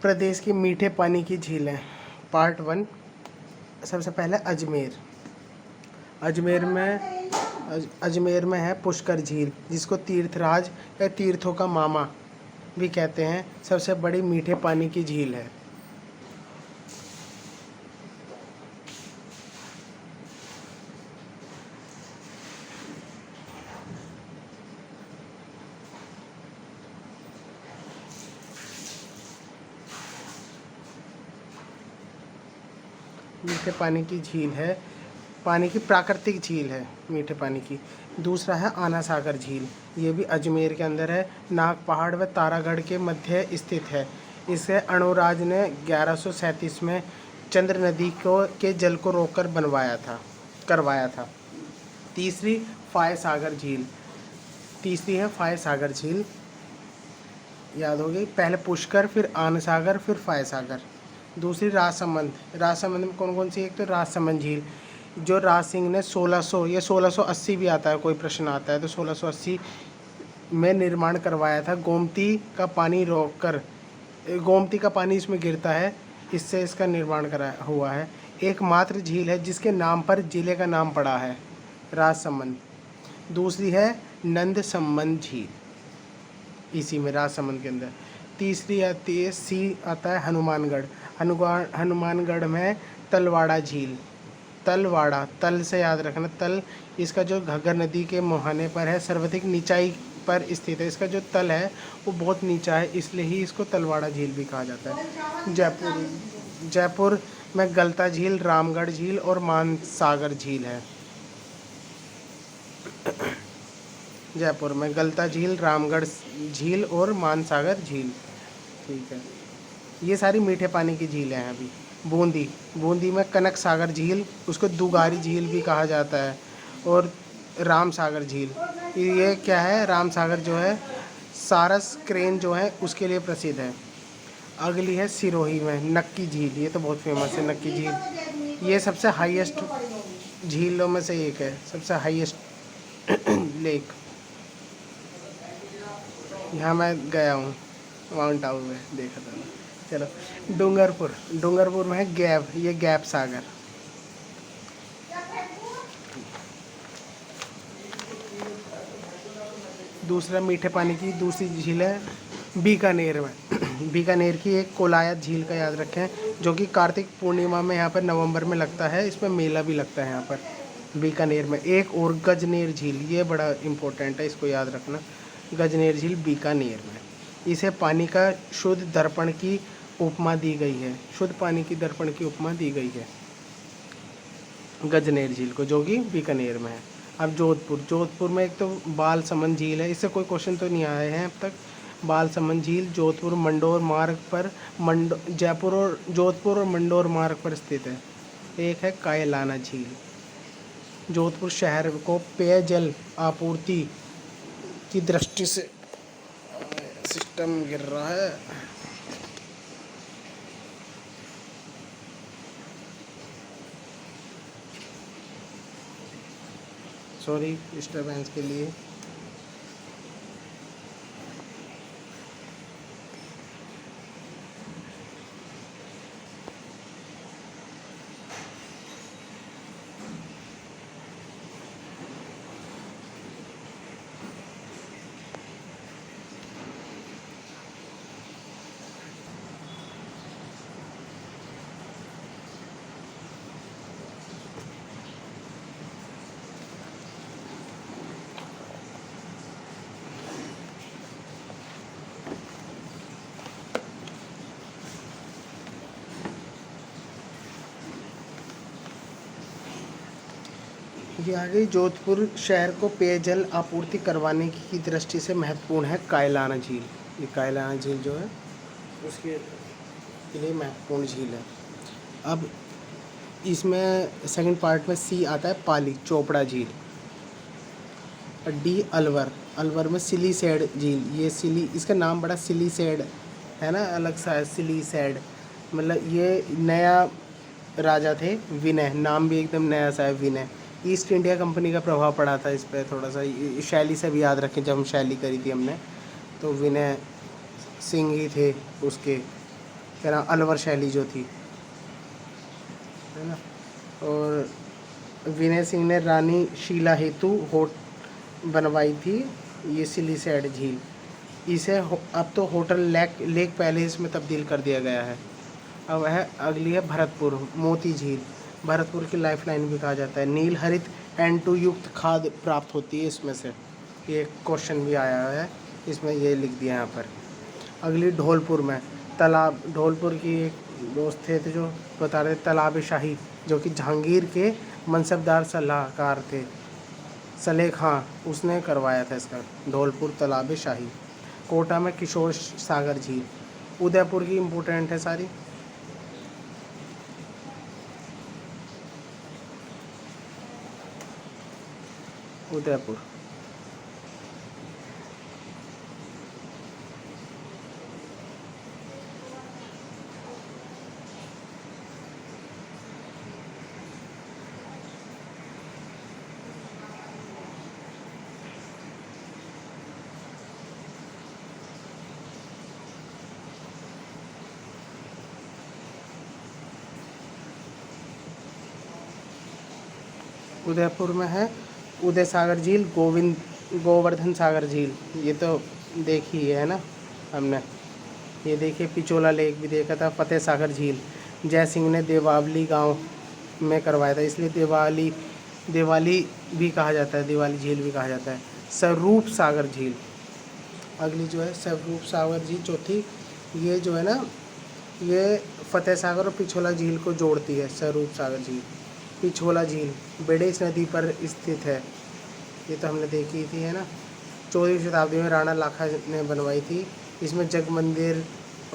प्रदेश की मीठे पानी की झीलें। पार्ट 1। सबसे पहले अजमेर। अजमेर में है पुष्कर झील, जिसको तीर्थराज या तीर्थों का मामा भी कहते हैं। सबसे बड़ी मीठे पानी की झील है। मीठे पानी की झील है, पानी की प्राकृतिक झील है मीठे पानी की। दूसरा है आना सागर झील, ये भी अजमेर के अंदर है। नाग पहाड़ व तारागढ़ के मध्य स्थित है। इसे अणुराज ने 1137 में चंद्र नदी के जल को रोककर करवाया था। तीसरी है फाय सागर झील, याद हो गई। पहले पुष्कर, फिर आना सागर, फिर फाय सागर। दूसरी राजसमंद में कौन कौन सी? एक तो राजसमंद झील, जो राज सिंह ने 1680 भी आता है, कोई प्रश्न आता है तो 1680 में निर्माण करवाया था। गोमती का पानी इसमें गिरता है, इससे इसका निर्माण हुआ है। एकमात्र झील है जिसके नाम पर जिले का नाम पड़ा है, राजसमंद। दूसरी है नंद संबंध झील, इसी में राजसमंद के अंदर। तीसरी आती है आता है हनुमानगढ़ में तलवाड़ा झील। तल से याद रखना, तल इसका जो घग्गर नदी के मुहाने पर है, सर्वाधिक नीचाई पर स्थित है। इसका जो तल है वो बहुत नीचा है, इसलिए ही इसको तलवाड़ा झील भी कहा जाता है। जयपुर में गलता झील, रामगढ़ झील और मानसागर झील है। जयपुर में गलता झील, रामगढ़ झील और मानसागर झील, ठीक है। ये सारी मीठे पानी की झीलें हैं। अभी बूंदी में कनक सागर झील, उसको दुगारी झील भी कहा जाता है, और राम सागर झील। ये क्या है? राम सागर जो है सारस क्रेन जो है उसके लिए प्रसिद्ध है। अगली है सिरोही में नक्की झील, ये तो बहुत फेमस है नक्की झील। ये सबसे हाईएस्ट झीलों में से एक है, सबसे हाईएस्ट लेक। यहाँ मैं गया हूँ, माउंट आबू में देखा था। चलो, डूंगरपुर में है गैब, ये गैप सागर। दूसरा मीठे पानी की दूसरी झील है बीकानेर में। बीकानेर की एक कोलायत झील का याद रखें, जो कि कार्तिक पूर्णिमा में यहाँ पर नवंबर में लगता है। इसमें मेला भी लगता है यहाँ पर बीकानेर में। एक और गजनेर झील, ये बड़ा इम्पोर्टेंट है, इसको याद रखना। गजनेर झील बीकानेर में। इसे पानी का शुद्ध दर्पण की उपमा दी गई है, शुद्ध पानी की दर्पण की उपमा दी गई है गजनेर झील को, जो कि बीकानेर में है। अब जोधपुर में एक तो बालसमंद झील है, इससे कोई क्वेश्चन तो नहीं आए हैं अब तक। बालसमंद झील जोधपुर मंडोर मार्ग पर जोधपुर और मंडोर मार्ग पर स्थित है। एक है कायलाना झील। जोधपुर शहर को पेयजल आपूर्ति की दृष्टि से सिस्टम गिर रहा है। सॉरी डिस्टर्बेंस के लिए। ये आ गई। जोधपुर शहर को पेयजल आपूर्ति करवाने की दृष्टि से महत्वपूर्ण है कायलाना झील। ये कायलाना झील जो है उसके लिए महत्वपूर्ण झील है। अब इसमें सेकंड पार्ट में सी आता है पाली चोपड़ा झील। डी अलवर में सिलीसैड झील। ये इसका नाम बड़ा सिलीसैड है ना, अलग सा है सिलीसैड, मतलब ये नया राजा थे विनय, नाम भी एकदम नया सा है विनय। ईस्ट इंडिया कंपनी का प्रभाव पड़ा था इस पर थोड़ा सा, शैली से भी याद रखें। जब हम शैली करी थी हमने, तो विनय सिंह ही थे उसके क्या नाम, अलवर शैली जो थी, है ना। और विनय सिंह ने रानी शीला हेतु होट बनवाई थी ये सिलीसैड झील। इसे अब तो होटल लेक पैलेस में तब्दील कर दिया गया है। अब है अगली है भरतपुर मोती झील। भरतपुर की लाइफलाइन भी कहा जाता है। नील हरित N2 युक्त खाद प्राप्त होती है इसमें से। ये क्वेश्चन भी आया है इसमें, ये लिख दिया यहाँ पर। अगली ढोलपुर में तालाब, ढोलपुर की एक दोस्त थे तो जो बता रहे तालाब शाही, जो कि जहांगीर के मनसबदार सलाहकार थे सलेह खां, उसने करवाया था इसका ढोलपुर तालाब शाही। कोटा में किशोर सागर झील। उदयपुर की इम्पोर्टेंट है सारी। उदयपुर उदयपुर में है उदय सागर झील, गोवर्धन सागर झील, ये तो देखी है ना हमने। ये देखिए पिचोला लेक भी देखा था। फतेह सागर झील जय सिंह ने देवावली गांव में करवाया था, इसलिए दिवाली भी कहा जाता है, दिवाली झील भी कहा जाता है। स्वरूप सागर झील अगली जो है, स्वरूप सागर झील चौथी। ये जो है ना, ये फतेह सागर और पिछोला झील को जोड़ती है। स्वरूप सागर झील, पिछोला झील बेड़ेज नदी पर स्थित है। ये तो हमने देखी थी, है ना। 14वीं शताब्दी में राणा लाखा ने बनवाई थी। इसमें जग मंदिर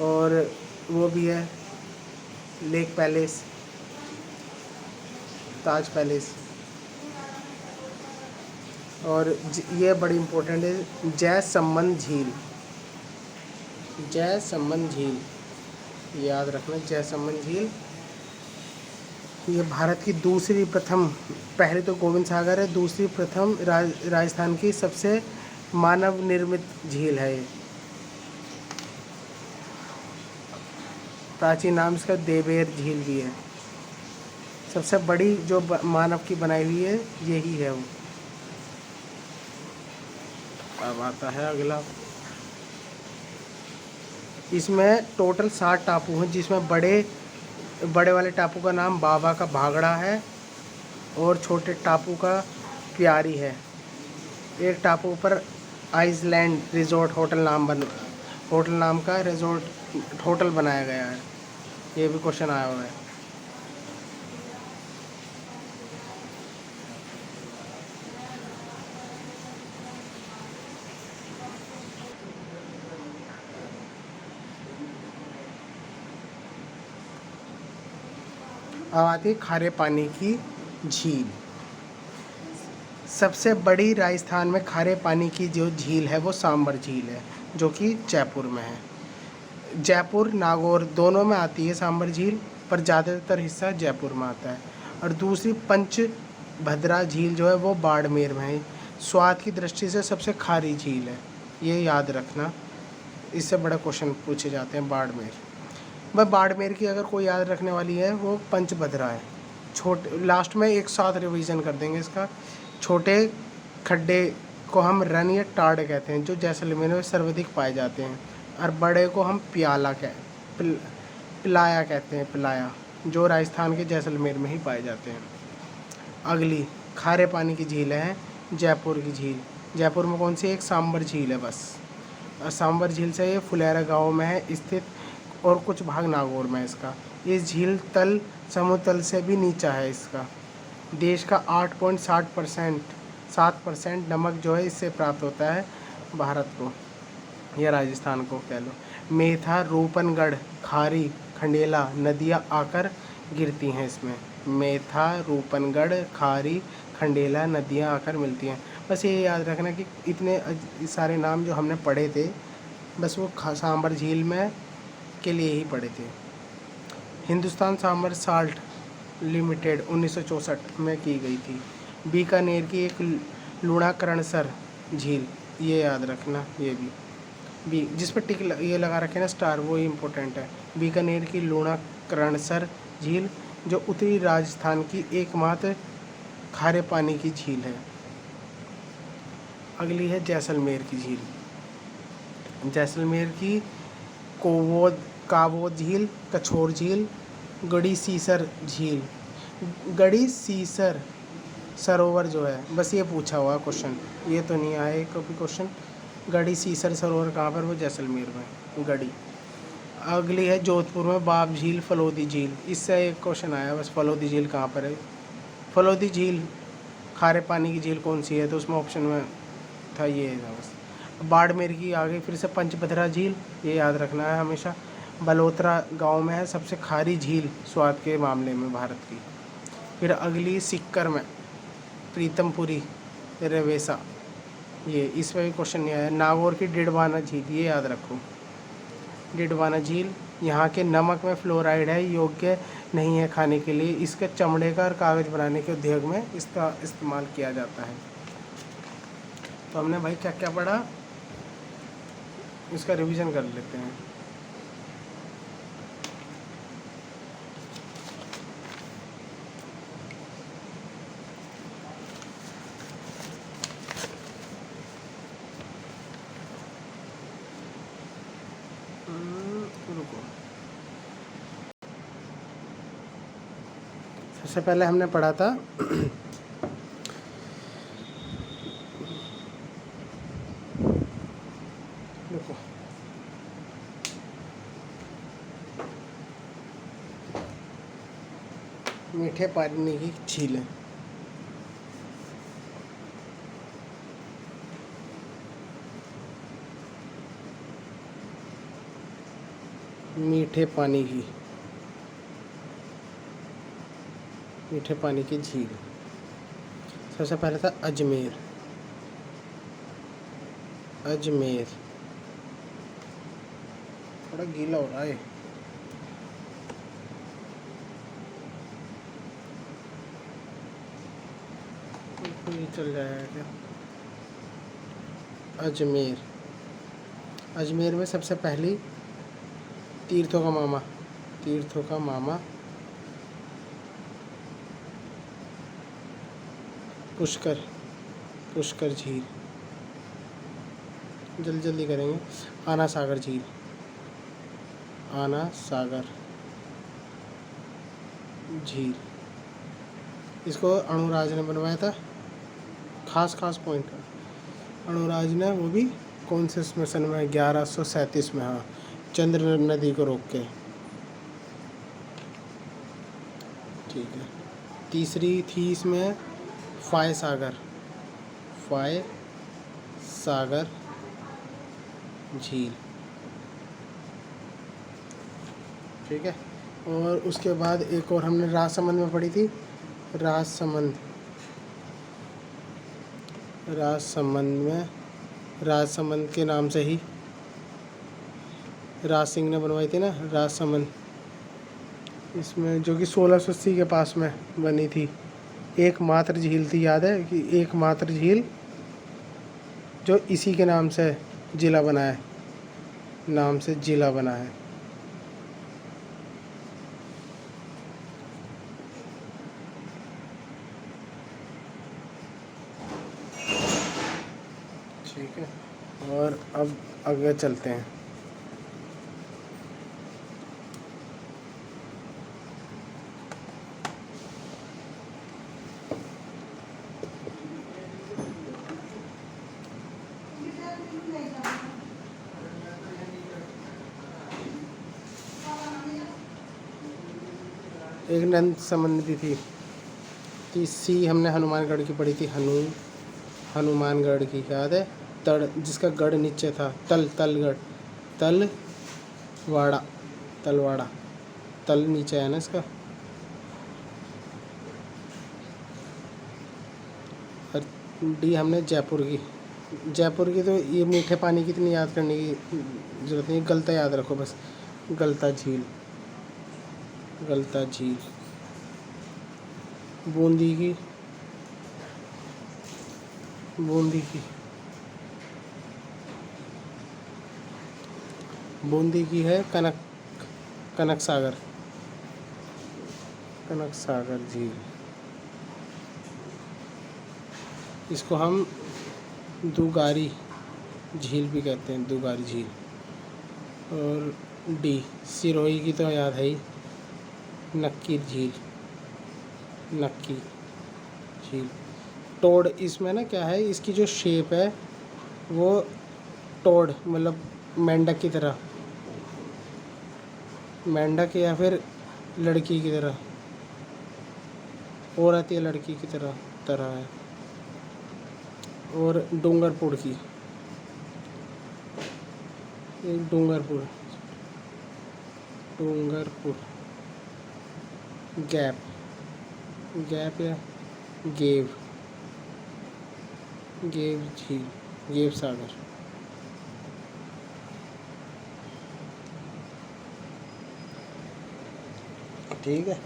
और वो भी है, लेक पैलेस, ताज पैलेस। और ये बड़ी इम्पोर्टेंट है, जय संबंध झील। जय संबंध झील याद रखना, जय संबंध झील। ये भारत की दूसरी प्रथम, पहले तो गोविंद सागर है, दूसरी प्रथम राजस्थान की सबसे मानव निर्मित झील है ये। प्राचीन नाम इसका देवेर झील भी है। सबसे बड़ी जो मानव की बनाई हुई है यही है वो। अब आता है अगला। इसमें टोटल 60 टापू हैं, जिसमें बड़े वाले टापू का नाम बाबा का भागड़ा है और छोटे टापू का प्यारी है। एक टापू पर आइसलैंड रिजोर्ट होटल नाम का रिजोर्ट होटल बनाया गया है। ये भी क्वेश्चन आया हुआ है। अब आती है खारे पानी की झील। सबसे बड़ी राजस्थान में खारे पानी की जो झील है वो सांबर झील है, जो कि जयपुर में है। जयपुर नागौर दोनों में आती है सांबर झील, पर ज़्यादातर हिस्सा जयपुर में आता है। और दूसरी पंचभद्रा झील जो है वो बाड़मेर में है। स्वाद की दृष्टि से सबसे खारी झील है, ये याद रखना, इससे बड़ा क्वेश्चन पूछे जाते हैं। बाड़मेर की अगर कोई याद रखने वाली है वो पंचभद्रा है। छोटे लास्ट में एक साथ रिवीजन कर देंगे इसका। छोटे खड्डे को हम रन या टाड़ कहते हैं, जो जैसलमेर में सर्वाधिक पाए जाते हैं। और बड़े को हम पिलाया कहते हैं, पिलाया, जो राजस्थान के जैसलमेर में ही पाए जाते हैं। अगली खारे पानी की झील है जयपुर की झील। जयपुर में कौन सी? एक सांबर झील है बस। और सांबर झील से ये फुलेरा गाँव में है स्थित, और कुछ भाग नागौर में है इसका। इस झील तल समुद्र तल से भी नीचा है इसका। देश का 7% नमक जो है इससे प्राप्त होता है भारत को या राजस्थान को कह लो। मेथा, रूपनगढ़, खारी, खंडेला नदियाँ आकर गिरती हैं इसमें। मेथा, रूपनगढ़, खारी, खंडेला नदियाँ आकर मिलती हैं। बस ये याद रखना कि इतने सारे नाम जो हमने पढ़े थे, बस वो सांबर झील में के लिए ही पढ़े थे। हिंदुस्तान सांबर साल्ट लिमिटेड 1964 में की गई थी। बीकानेर की एक लूणाकरणसर झील, ये याद रखना ये भी। बी जिस पर टिक ये लगा रखे ना स्टार, वो ही इम्पोर्टेंट है। बीकानेर की लूणा करणसर झील जो उत्तरी राजस्थान की एकमात्र खारे पानी की झील है। अगली है जैसलमेर की झील। जैसलमेर की कोवोद कावो झील, कछोर झील, गढ़ी सीसर झील। गढ़ी सीसर सरोवर जो है, बस ये पूछा हुआ क्वेश्चन, ये तो नहीं आया कभी क्वेश्चन। गढ़ी सीसर सरोवर कहाँ पर? वो जैसलमेर में, गढ़ी। अगली है जोधपुर में बाब झील, फलोदी झील। इससे एक क्वेश्चन आया बस, फलोदी झील कहाँ पर है? फलोदी झील खारे पानी की झील कौन सी है? तो उसमें ऑप्शन में था ये था बस। बाड़मेर की आ गई फिर से पंचभद्रा झील, ये याद रखना है हमेशा। बलोत्रा गांव में है सबसे खारी झील स्वाद के मामले में भारत की। फिर अगली सिक्कर में प्रीतमपुरी रेवेसा, ये इसमें भी क्वेश्चन नहीं आया। नागौर की डिडवाना झील, ये याद रखो। डिडवाना झील यहाँ के नमक में फ्लोराइड है, योग्य नहीं है खाने के लिए। इसके चमड़े का और कागज़ बनाने के उद्योग में इसका इस्तेमाल किया जाता है। तो हमने भाई क्या क्या पढ़ा, इसका रिवीजन कर लेते हैं। रुको, सबसे पहले हमने पढ़ा था रुको, मीठे पानी की झीलें। मीठे पानी की झील, सबसे पहले था अजमेर। थोड़ा गीला हो रहा है। ये चल जाएगा क्या? अजमेर में सबसे पहली तीर्थों का मामा पुष्कर झील। जल्दी करेंगे। आना सागर झील, इसको अणुराज ने बनवाया था। खास पॉइंट अणुराज ने, वो भी कौन से मिशन में? 1137 में, हाँ, चंद्र नदी को रोक के। ठीक है। तीसरी थी इसमें फाय सागर झील। ठीक है। और उसके बाद एक और हमने राजसमंद में पढ़ी थी, राजसमंद के नाम से ही राज सिंह ने बनवाई थी ना राजसमंद, इसमें जो कि 1680 के पास में बनी थी। एकमात्र झील थी, याद है कि एकमात्र झील जो इसी के नाम से जिला बना है, ठीक है। और अब आगे चलते हैं। एक नंद समंद भी थी। तीसरी हमने हनुमानगढ़ की पढ़ी थी, हनुमानगढ़ की, याद है? जिसका गढ़ नीचे था, तलवाड़ा, तल नीचे है ना इसका। और डी हमने जयपुर की, तो ये मीठे पानी की इतनी याद करने की ज़रूरत नहीं, गलता याद रखो बस। गलता झील। बूंदी की बूंदी की है कनक सागर, कनक सागर झील। इसको हम दुगारी झील भी कहते हैं, दुगारी झील। और डी, सिरोही की तो याद है ही, नक्की झील, नक्की झील। टोड, इसमें ना क्या है, इसकी जो शेप है वो टोड मतलब मेंढक की तरह, मेंढक या फिर लड़की की तरह, औरत या लड़की की तरह तरह है। और डूंगरपुर की, एक डूंगरपुर, डूंगरपुर गैप, गैप या गेव, गेव झील, गेव सागर। ठीक है।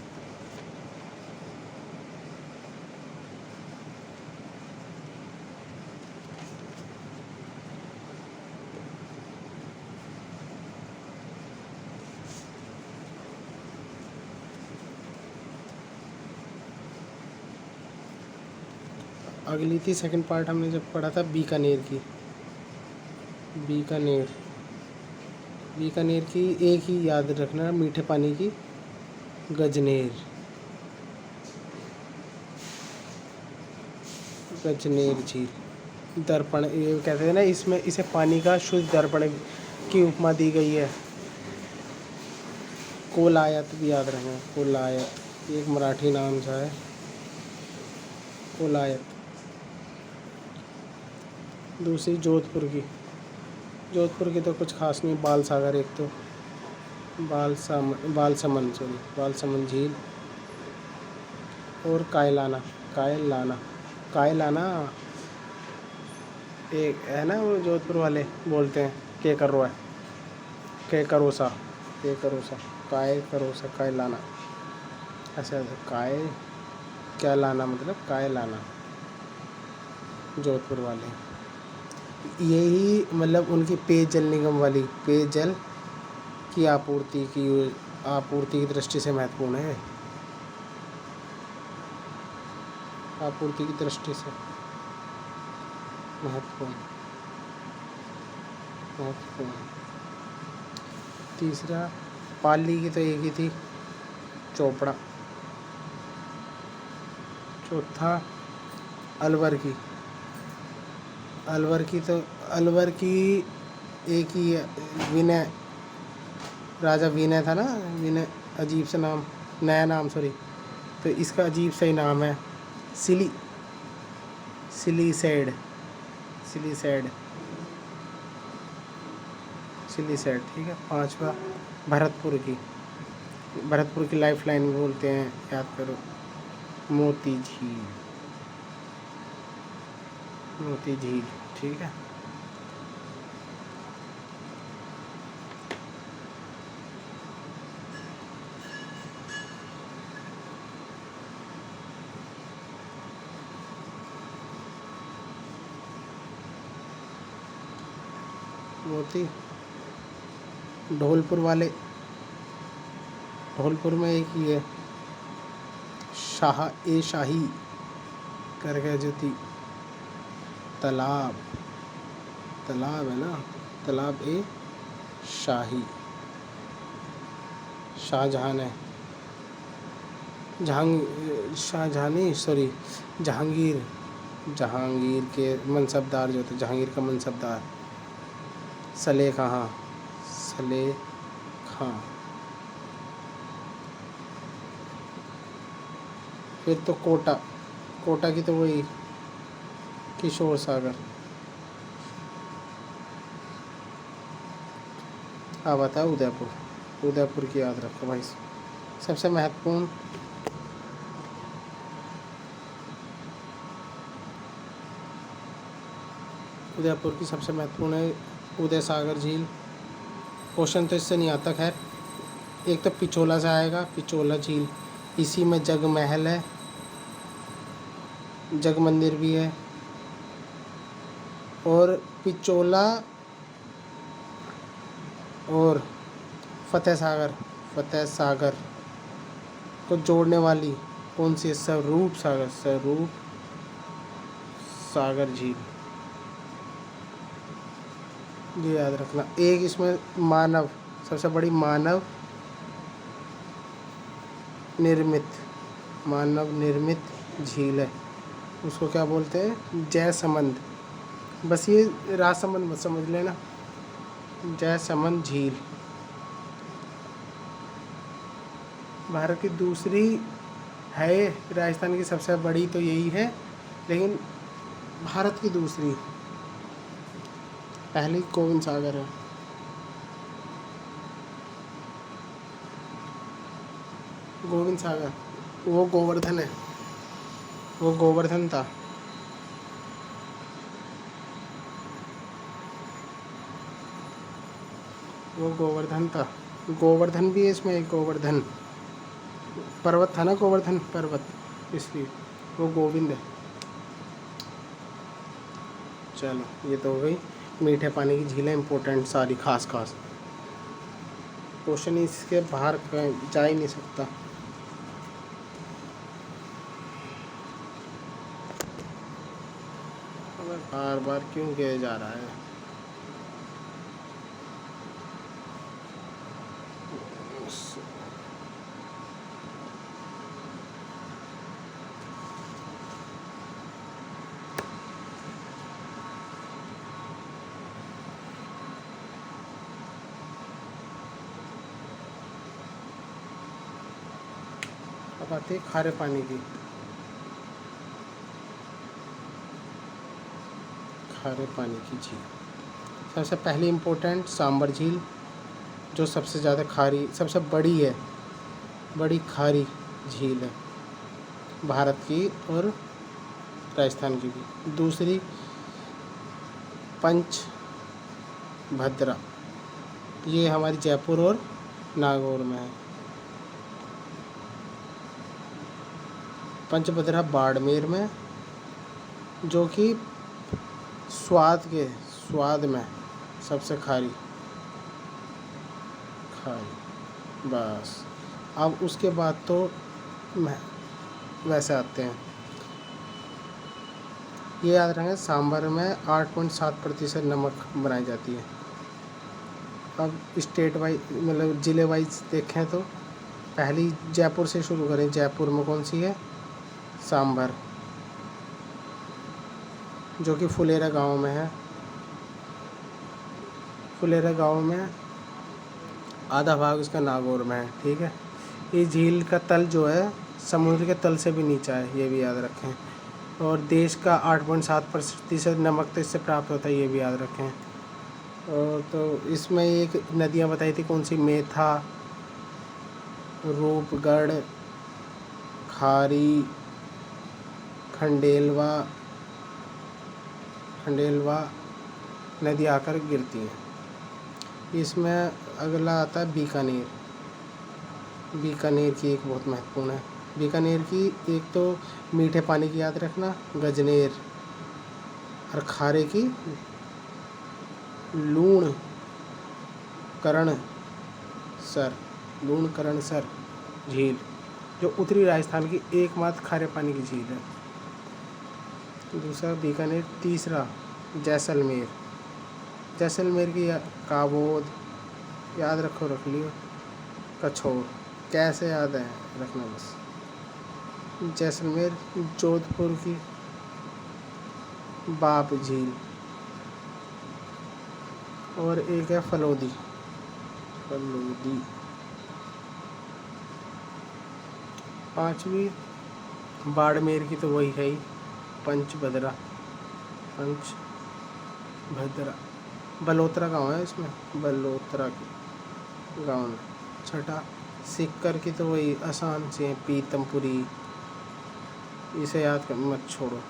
अगली थी सेकंड पार्ट, हमने जब पढ़ा था बीकानेर की, बीकानेर, बीकानेर की एक ही याद रखना, मीठे पानी की, गजनेर, गजनेर झील। दर्पण, ये कहते हैं ना, इसमें इसे पानी का शुद्ध दर्पण की उपमा दी गई है। कोलायत भी याद रखना, कोलायत एक मराठी नाम सा है, कोलायत। दूसरी जोधपुर की, जोधपुर की तो कुछ खास नहीं, बाल सागर एक तो, बालसमंद झील। और कायलाना, कायलाना, कायलाना एक है ना, वो जोधपुर वाले बोलते हैं के करो है, के करोसा, के करोसा, काय करोसा, कायलाना, ऐसा काय क्या लाना, मतलब काय लाना, जोधपुर वाले। यही मतलब उनकी पेयजल निगम वाली, पेयजल की आपूर्ति की दृष्टि से महत्वपूर्ण है, आपूर्ति की दृष्टि से महत्वपूर्ण, महत्वपूर्ण। तीसरा, पाली की तो एक ही थी, चोपड़ा। चौथा, अलवर की, अलवर की तो, अलवर की एक ही है, विनय, राजा विनय था ना, विनय, अजीब सा नाम, नया नाम सॉरी, तो इसका अजीब सा ही नाम है, सिलीसेड, सिलीसेड, सिलीसेड। ठीक है। पांचवा, भरतपुर की, भरतपुर की लाइफ लाइन बोलते हैं, याद करो, मोती झील, मोती झील। ठीक है। मोती, ढोलपुर वाले, ढोलपुर में एक ही है, शाही करके जो थी, तालाब, तालाब है ना, तालाब ए शाही, शाहजहां है, शाहजहानी सॉरी, जहांगीर, जहांगीर के मनसबदार जो थे, जहांगीर का मनसबदार, सलेखा, हाँ, सलेखा। फिर तो कोटा, कोटा की तो वही किशोर सागर। हाँ बताओ, उदयपुर, उदयपुर की याद रखो भाई, सबसे महत्वपूर्ण। उदयपुर की सबसे महत्वपूर्ण है उदय सागर झील। क्वेश्चन तो इससे नहीं आता, खैर एक तो पिछोला से आएगा, पिछोला झील, इसी में जग महल है, जग मंदिर भी है। और पिछोला और फतेह सागर को जोड़ने वाली कौन सी है? स्वरूप सागर झील, ये याद रखना। एक इसमें सबसे बड़ी मानव निर्मित झील है, उसको क्या बोलते हैं? जयसमंद। बस ये राजसमंद मत समझ लेना, जयसमंद झील भारत की दूसरी है। राजस्थान की सबसे बड़ी तो यही है, लेकिन भारत की दूसरी, पहली गोविंद सागर है। गोविंद सागर वो गोवर्धन है, वो गोवर्धन था। वो गोवर्धन था, गोवर्धन भी है इसमें, एक गोवर्धन पर्वत था ना, गोवर्धन पर्वत, इसलिए वो गोविंद है। चलो ये तो हो गई मीठे पानी की झीलें इम्पोर्टेंट सारी, खास क्वेश्चन इसके बाहर जा ही नहीं सकता। बार बार क्यों किया जा रहा है? अब आती है खारे पानी की। खारे पानी की झील सबसे पहली इम्पोर्टेंट सांबर झील, जो सबसे ज़्यादा खारी, सबसे बड़ी है, बड़ी खारी झील है भारत की और राजस्थान की भी। दूसरी पंचभद्रा, ये हमारी जयपुर और नागौर में है। पंचभद्रा बाड़मेर में, जो कि स्वाद में सबसे खारी। बस अब उसके बाद तो वैसे आते हैं। ये याद रखें, सांभर में 8.7% नमक बनाई जाती है। अब स्टेट वाइज मतलब ज़िले वाइज देखें तो पहली जयपुर से शुरू करें। जयपुर में कौन सी है? सांभर, जो कि फुलेरा गांव में है। फुलेरा गांव में आधा भाग उसका नागौर में है, ठीक है। ये झील का तल जो है समुद्र के तल से भी नीचा है, ये भी याद रखें। और देश का 8.7% नमक तो इससे प्राप्त होता है, ये भी याद रखें। और तो इसमें एक नदियाँ बताई थी, कौन सी? मेथा, रूपगढ़, खारी, खंडेलवा नदी आकर गिरती हैं। इसमें अगला आता है बीकानेर की एक बहुत महत्वपूर्ण है। बीकानेर की एक तो मीठे पानी की याद रखना, गजनेर, और खारे की लूणकरणसर झील, जो उत्तरी राजस्थान की एकमात्र खारे पानी की झील है। दूसरा बीकानेर। तीसरा जैसलमेर की काबोद, याद रख लियो। कछोर, कैसे याद है रखना बस। जैसलमेर। जोधपुर की बाप झील, और एक है फलोदी। पांचवी बाड़मेर की तो वही है ही, पंचभद्रा। बलोत्रा गांव है इसमें, बलोत्रा के गांव में। छठा सिक्कर की तो वही आसान से है, पीतमपुरी, इसे याद कर मत छोड़ो।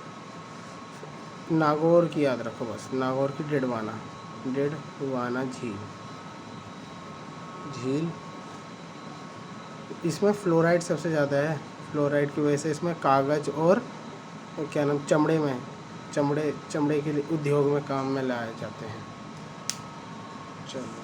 नागौर की याद रखो बस, नागौर की डेढ़वाना झील। इसमें फ्लोराइड सबसे ज़्यादा है, फ्लोराइड की वजह से इसमें कागज़ और क्या नाम, चमड़े के लिए उद्योग में काम में लाए जाते हैं। चलो।